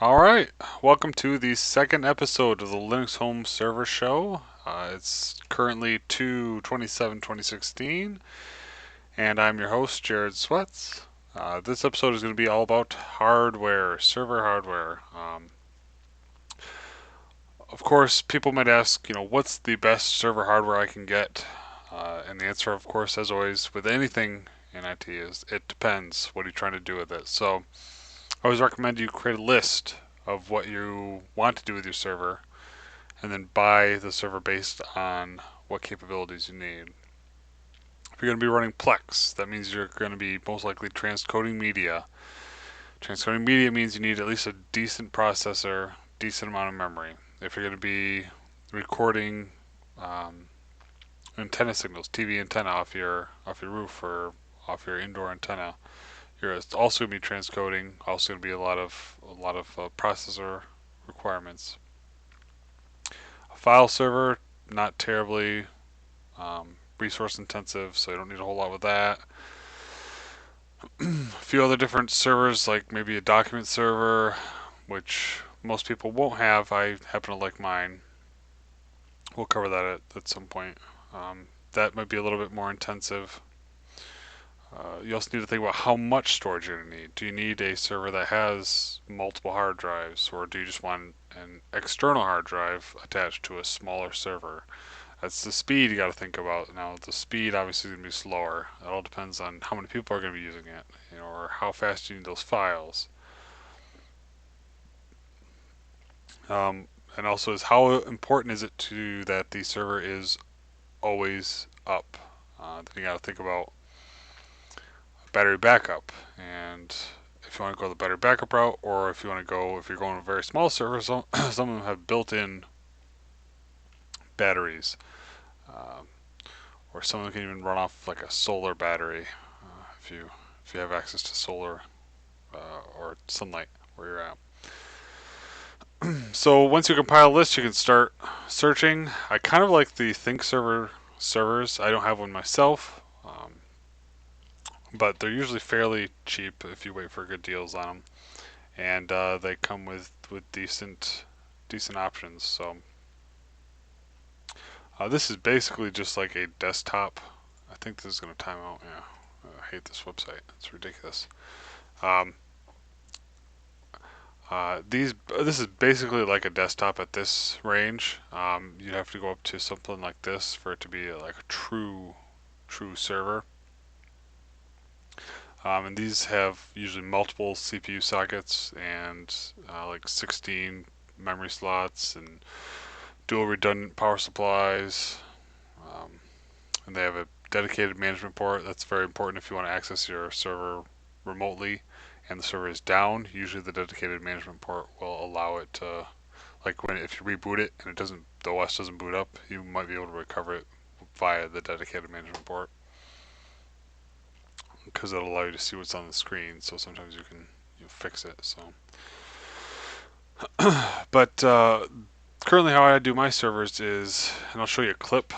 All right, welcome to the second episode of the Linux Home Server Show. It's currently 2/27/2016, and I'm your host, Jared Swets. This episode is going to be all about hardware, server hardware. Of course, people might ask, what's the best server hardware I can get? And the answer, of course, as always, with anything in IT is it depends. What are you trying to do with it? So I always recommend you create a list of what you want to do with your server and then buy the server based on what capabilities you need. If you're going to be running Plex, that means you're going to be most likely transcoding media. Transcoding media means you need at least a decent processor, decent amount of memory. If you're going to be recording um, antenna signals, TV antenna off your roof or off your indoor antenna, you're also going to be transcoding. Also going to be a lot of processor requirements. A file server, not terribly resource intensive, so you don't need a whole lot with that. A few other different servers, like maybe a document server, which most people won't have. I happen to like mine. We'll cover that at some point. That might be a little bit more intensive. You also need to think about how much storage you're going to need. Do you need a server that has multiple hard drives, or do you just want an external hard drive attached to a smaller server? That's the speed you got to think about. Now, the speed obviously is going to be slower. It all depends on how many people are going to be using it, or how fast you need those files. Um, and also, is how important is it to you that the server is always up? Then you got to think about battery backup, and if you want to go the battery backup route, or if you're going to a very small server, some of them have built-in batteries, uh, or some of them can even run off like a solar battery if you have access to solar or sunlight where you're at. So once you compile a list, you can start searching. I kind of like the Think server servers. I don't have one myself, but they're usually fairly cheap if you wait for good deals on them, and they come with decent options. So this is basically just like a desktop. I think this is going to time out. Yeah, I hate this website. It's ridiculous. Um, this is basically like a desktop at this range. You'd have to go up to something like this for it to be like a true server. And these have usually multiple CPU sockets and like 16 memory slots and dual redundant power supplies. Um, and they have a dedicated management port. That's very important if you want to access your server remotely and the server is down. Usually the dedicated management port will allow it to, like if you reboot it and the OS doesn't boot up, you might be able to recover it via the dedicated management port because it'll allow you to see what's on the screen. So sometimes you can fix it. So, but currently how I do my servers is, and I'll show you a clip,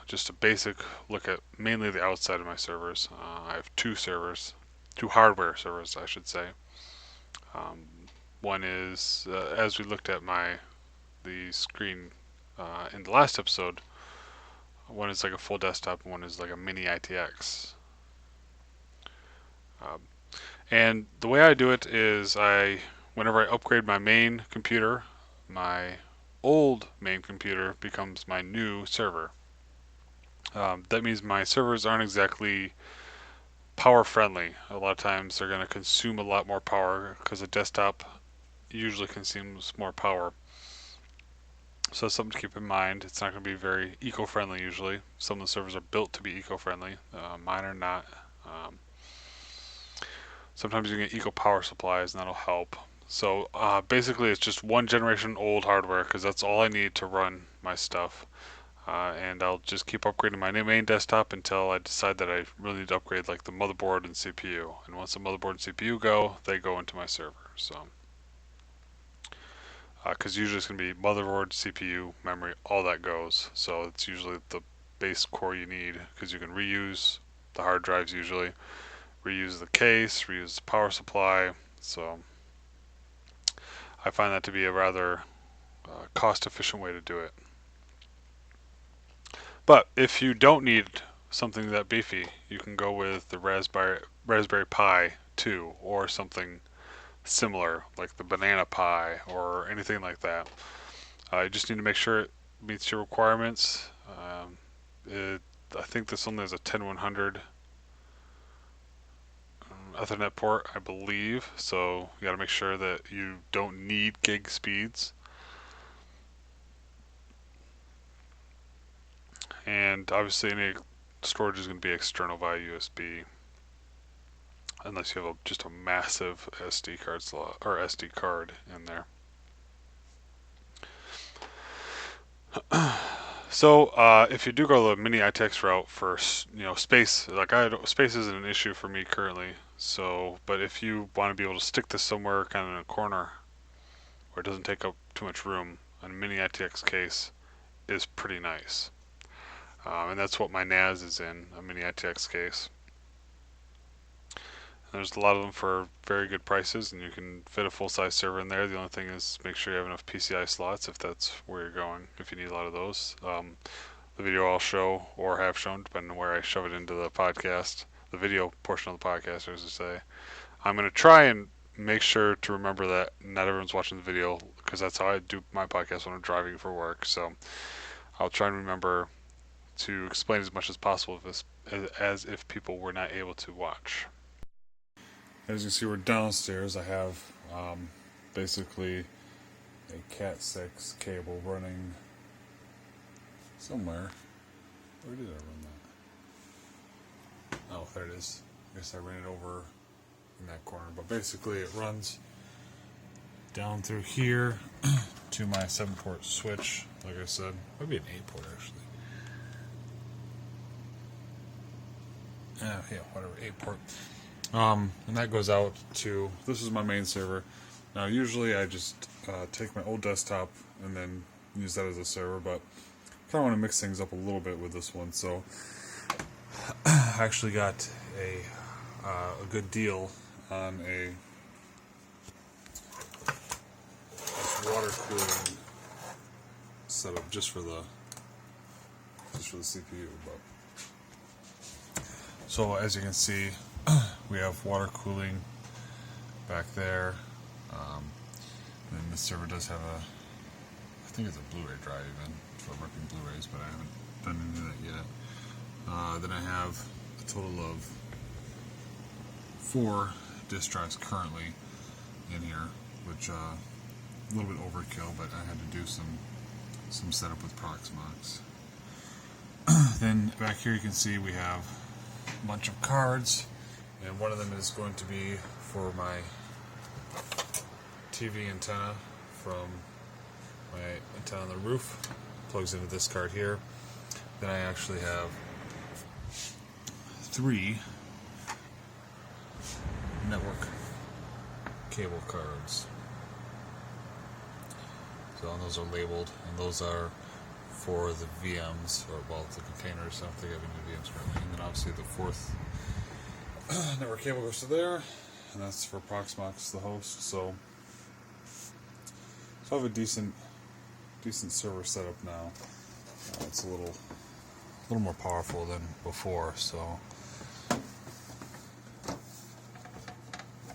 just a basic look at mainly the outside of my servers. I have two hardware servers, I should say. Um, one is, as we looked at the screen in the last episode, one is like a full desktop, and one is like a mini ITX. Um, and the way I do it is whenever I upgrade my main computer, my old main computer becomes my new server. That means my servers aren't exactly power friendly. A lot of times they're going to consume a lot more power because a desktop usually consumes more power. So that's something to keep in mind. It's not going to be very eco-friendly usually. Some of the servers are built to be eco-friendly. Mine are not. Um, Sometimes you can get eco power supplies and that'll help. So basically it's just one generation old hardware because that's all I need to run my stuff. And I'll just keep upgrading my main desktop until I decide that I really need to upgrade like the motherboard and CPU. And once the motherboard and CPU go, they go into my server. So, because usually it's going to be motherboard, CPU, memory, all that goes. So it's usually the base core you need because you can reuse the hard drives usually, reuse the case, reuse the power supply. So I find that to be a rather cost-efficient way to do it. But if you don't need something that beefy, you can go with the Raspberry Pi 2 or something similar, like the Banana Pi or anything like that. You just need to make sure it meets your requirements. I think this only has a 10100 Ethernet port, I believe. So you got to make sure that you don't need gig speeds. And obviously, any storage is going to be external via USB, unless you have just a massive SD card slot or SD card in there. So if you do go the mini ITX route for space, space isn't an issue for me currently. So, but if you want to be able to stick this somewhere kind of in a corner where it doesn't take up too much room, a mini ITX case is pretty nice. And that's what my NAS is in, a mini ITX case. There's a lot of them for very good prices, and you can fit a full-size server in there. The only thing is make sure you have enough PCI slots if that's where you're going, if you need a lot of those. The video I'll show or have shown, depending on where I shove it into the podcast, the video portion of the podcast, as I say. I'm going to try and make sure to remember that not everyone's watching the video, because that's how I do my podcast when I'm driving for work. So I'll try and remember to explain as much as possible as if people were not able to watch. As you can see, we're downstairs. I have basically a Cat 6 cable running somewhere. Where did I run that? Oh, there it is. I guess I ran it over in that corner. But basically, it runs down through here to my 7-port switch. Like I said, maybe an 8-port actually. Yeah, whatever, 8-port. And that goes out to, this is my main server. Now usually I just take my old desktop and then use that as a server, but I kind of want to mix things up a little bit with this one, so I actually got a good deal on a water cooling setup just for the CPU. But so as you can see, we have water cooling back there. And then this server does have I think it's a Blu-ray drive even for ripping Blu-rays, but I haven't done any of that yet. Then I have a total of 4 disk drives currently in here, which a little bit overkill, but I had to do some setup with Proxmox. Then back here you can see we have a bunch of cards, and one of them is going to be for my TV antenna from my antenna on the roof. Plugs into this card here. Then I actually have 3 network cable cards. So and those are labeled, and those are for the VMs, or well, the containers. I don't think I have any VMs currently. And then obviously the 4th network cable goes to there, and that's for Proxmox, the host. So I have a decent server setup now. It's a little more powerful than before. So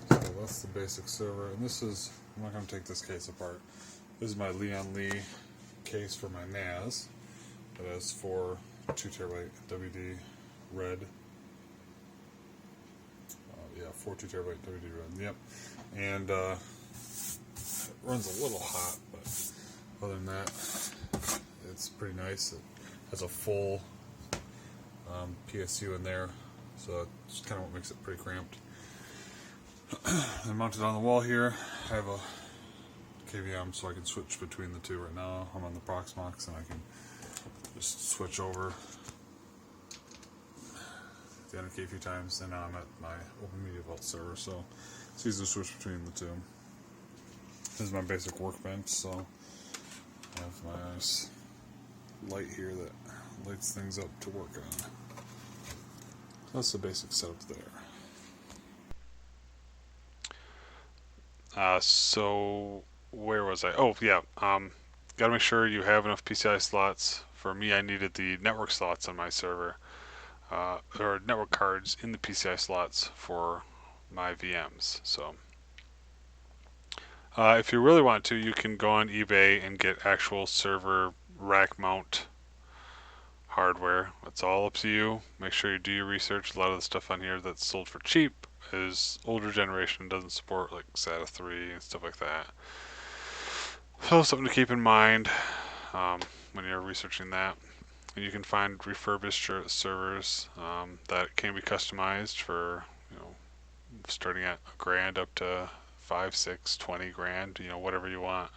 that's the basic server, and this is, I'm not going to take this case apart. This is my Leon Lee case for my NAS. It has 4 2TB WD red. 4 2TB WD red. Yep. And it runs a little hot, but other than that, it's pretty nice. It has a full PSU in there, so that's kind of what makes it pretty cramped. And mounted on the wall here, I have a KVM, so I can switch between the two. Right now I'm on the Proxmox, and I can just switch over the NK a few times, and now I'm at my Open Media Vault server, so it's easy to switch between the two. This is my basic workbench, so I have my nice light here that lights things up to work on. That's the basic setup there. So where was I? Oh yeah, gotta make sure you have enough PCI slots. For me, I needed the network slots on my server, or network cards in the PCI slots for my VMs. So if you really want to, you can go on eBay and get actual server rack mount hardware. It's all up to you. Make sure you do your research. A lot of the stuff on here that's sold for cheap is older generation, doesn't support like SATA 3 and stuff like that. So something to keep in mind when you're researching that. And you can find refurbished servers that can be customized for, starting at a grand up to 5, 6, 20 grand, whatever you want.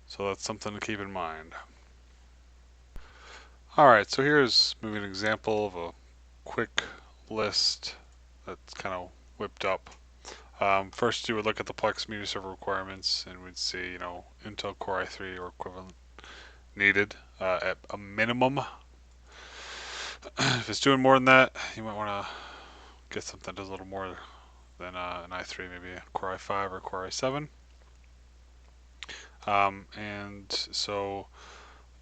So that's something to keep in mind. Alright, so here's maybe an example of a quick list that's kind of whipped up. First, you would look at the Plex media server requirements, and we'd see, Intel Core i3 or equivalent needed at a minimum. If it's doing more than that, you might want to get something that does a little more than an i3, maybe a Core i5 or Core i7. And so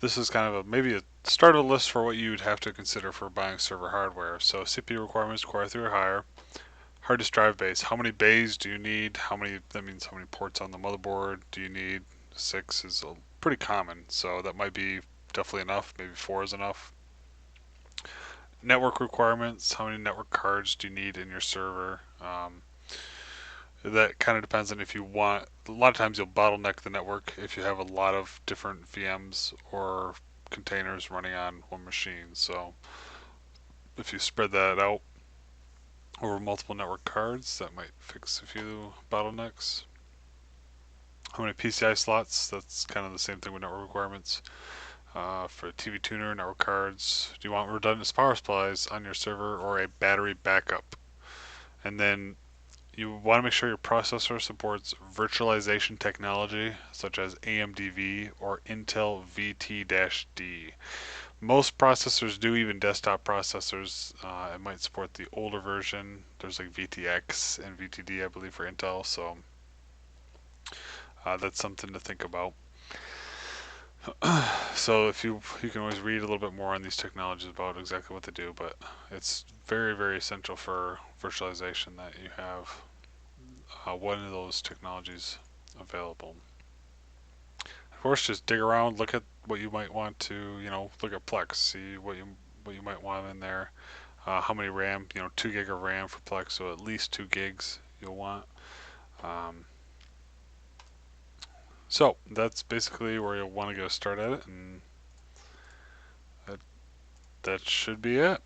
this is kind of maybe a start of the list for what you'd have to consider for buying server hardware. So CPU requirements, Core i3 or higher. Hard disk drive bays. How many bays do you need? That means how many ports on the motherboard do you need? 6 is pretty common, so that might be definitely enough. Maybe 4 is enough. Network requirements. How many network cards do you need in your server? That kind of depends on if you want. A lot of times you'll bottleneck the network if you have a lot of different VMs or containers running on one machine. So if you spread that out over multiple network cards, that might fix a few bottlenecks. How many PCI slots? That's kind of the same thing with network requirements. For TV tuner, network cards, do you want redundant power supplies on your server or a battery backup? And then you want to make sure your processor supports virtualization technology such as AMDV or Intel VT-D. Most processors do, even desktop processors. It might support the older version. There's like VTX and VTD, I believe, for Intel, so that's something to think about. So if you can always read a little bit more on these technologies about exactly what they do, but it's very, very essential for virtualization that you have one of those technologies available. Of course, just dig around, look at what you might want to, look at Plex, see what you might want in there. How many RAM? 2 gig of RAM for Plex, so at least 2 gigs you'll want. Um, so that's basically where you'll want to get a start at it, and that should be it.